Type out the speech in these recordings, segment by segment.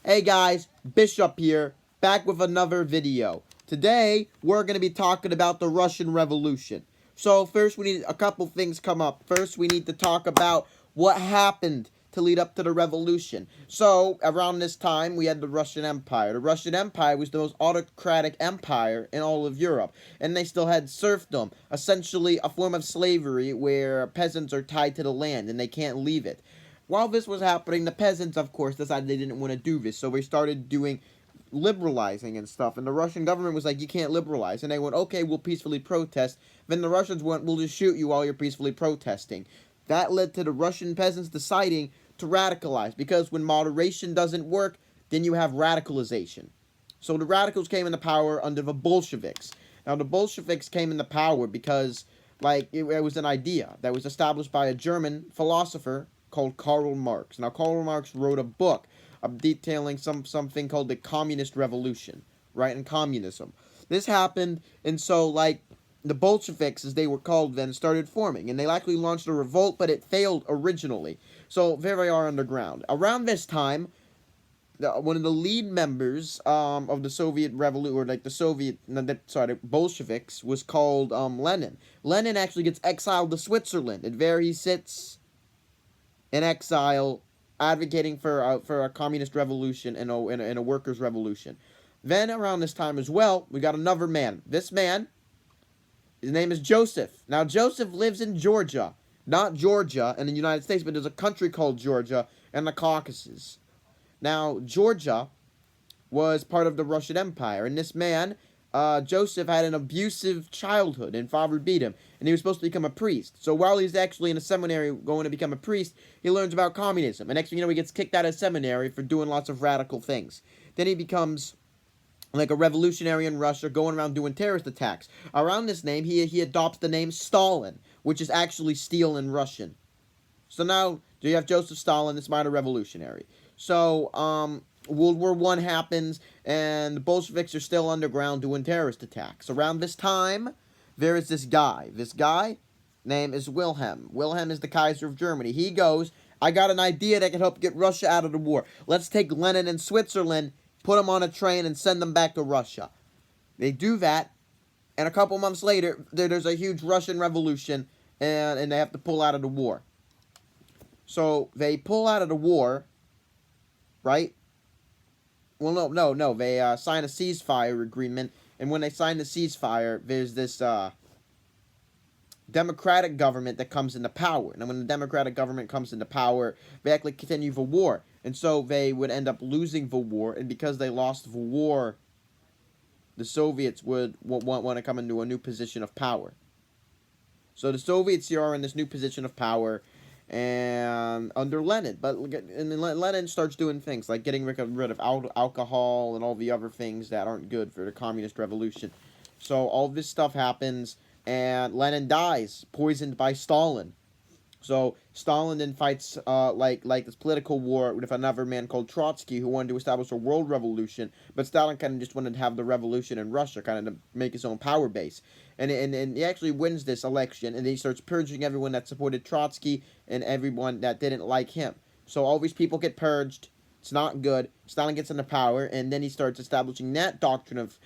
Hey guys, Bishop here, back with another video. Today, we're going to be talking about the Russian Revolution. So first we need a couple things come up. First we need to talk about what happened to lead up to the revolution. So around this time we had the Russian Empire. The Russian Empire was the most autocratic empire in all of Europe. And they still had serfdom, essentially a form of slavery where peasants are tied to the land and they can't leave it. While this was happening, the peasants, of course, decided they didn't want to do this, so they started doing liberalizing and stuff. And the Russian government was like, you can't liberalize. And they went, okay, we'll peacefully protest. Then the Russians went, we'll just shoot you while you're peacefully protesting. That led to the Russian peasants deciding to radicalize, because when moderation doesn't work, then you have radicalization. So the radicals came into power under the Bolsheviks. Now, the Bolsheviks came into power because, it was an idea that was established by a German philosopher called Karl Marx. Now, Karl Marx wrote a book detailing something called the Communist Revolution, right, and communism. This happened, and so, the Bolsheviks, as they were called then, started forming, and they actually launched a revolt, but it failed originally. So, there they are underground. Around this time, one of the lead members of the Soviet Revolution, or the Bolsheviks, was called Lenin. Lenin actually gets exiled to Switzerland, and there he sits in exile, advocating for a communist revolution and a workers' revolution. Then around this time as well, we got another man. This man, his name is Joseph. Now Joseph lives in Georgia, not Georgia in the United States, but there's a country called Georgia in the Caucasus. Now Georgia was part of the Russian Empire, and this man, Joseph, had an abusive childhood, and father beat him, and he was supposed to become a priest. So while he's actually in a seminary going to become a priest, he learns about communism, and next thing you know, he gets kicked out of seminary for doing lots of radical things. Then he becomes like a revolutionary in Russia, going around doing terrorist attacks. Around this name, he adopts the name Stalin, which is actually steal in Russian. So now, do you have Joseph Stalin, this minor revolutionary? So, World War One happens, and the Bolsheviks are still underground doing terrorist attacks. Around this time, there is this guy. This guy, name is Wilhelm. Wilhelm is the Kaiser of Germany. He goes, I got an idea that can help get Russia out of the war. Let's take Lenin and Switzerland, put them on a train, and send them back to Russia. They do that, and a couple months later, there's a huge Russian revolution, and they have to pull out of the war. So they pull out of the war, right? Well, no. They sign a ceasefire agreement, and when they sign the ceasefire, there's this democratic government that comes into power. And when the democratic government comes into power, they actually continue the war. And so they would end up losing the war, and because they lost the war, the Soviets would want to come into a new position of power. So the Soviets here are in this new position of power, and under Lenin. And Lenin starts doing things like getting rid of alcohol and all the other things that aren't good for the communist revolution. So all this stuff happens, and Lenin dies, poisoned by Stalin. So Stalin then fights this political war with another man called Trotsky, who wanted to establish a world revolution, but Stalin kind of just wanted to have the revolution in Russia, kind of to make his own power base. And he actually wins this election, and then he starts purging everyone that supported Trotsky and everyone that didn't like him. So all these people get purged. It's not good. Stalin gets into power, and then he starts establishing that doctrine of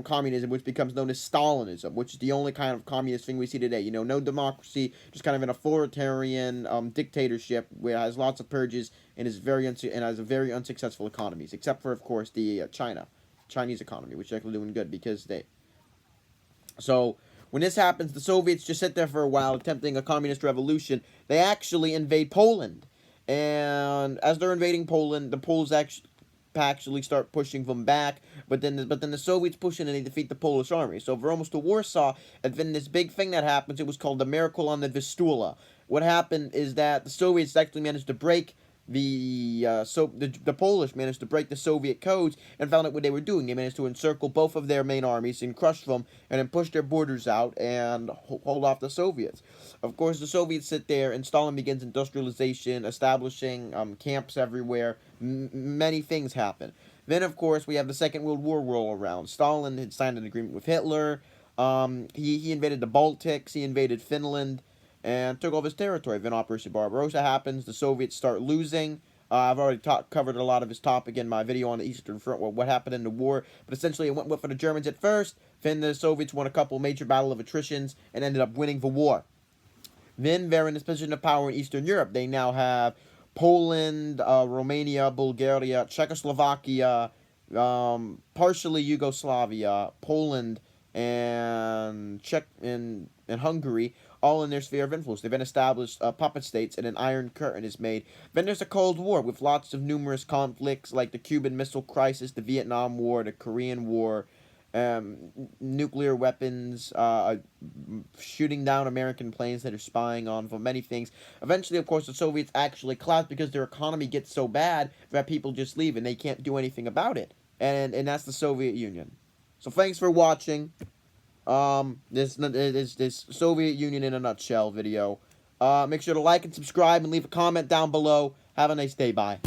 communism, which becomes known as Stalinism, which is the only kind of communist thing we see today. No democracy, just kind of an authoritarian dictatorship where it has lots of purges and has a very unsuccessful economies, except for, of course, the Chinese economy, which is actually doing good because they. So when this happens, the Soviets just sit there for a while, attempting a communist revolution. They actually invade Poland, and as they're invading Poland, the Poles actually start pushing them back, but then the Soviets push in and they defeat the Polish army. So we're almost to Warsaw, and then this big thing that happens, it was called the Miracle on the Vistula. What happened is that the Soviets actually managed to break the Polish managed to break the Soviet codes and found out what they were doing. They managed to encircle both of their main armies and crush them, and then push their borders out and hold off the Soviets. Of course, the Soviets sit there, and Stalin begins industrialization, establishing camps everywhere. Many things happen. Then, of course, we have the Second World War roll around. Stalin had signed an agreement with Hitler. He invaded the Baltics. He invaded Finland and took all his territory. Then Operation Barbarossa happens. The Soviets start losing. I've already covered a lot of his topic in my video on the Eastern Front, what happened in the war. But essentially, it went well for the Germans at first. Then the Soviets won a couple major battle of attritions and ended up winning the war. Then they're in this position of power in Eastern Europe. They now have Poland, Romania, Bulgaria, Czechoslovakia, partially Yugoslavia, Poland, and Czech and Hungary, all in their sphere of influence. They've been established puppet states, and an Iron Curtain is made. Then there's a Cold War with lots of numerous conflicts like the Cuban Missile Crisis, the Vietnam War, the Korean War, nuclear weapons, shooting down American planes that are spying on for many things. Eventually, of course, the Soviets actually collapse because their economy gets so bad that people just leave and they can't do anything about it. And that's the Soviet Union. So thanks for watching. This Soviet Union in a nutshell video. Make sure to like and subscribe and leave a comment down below. Have a nice day. Bye.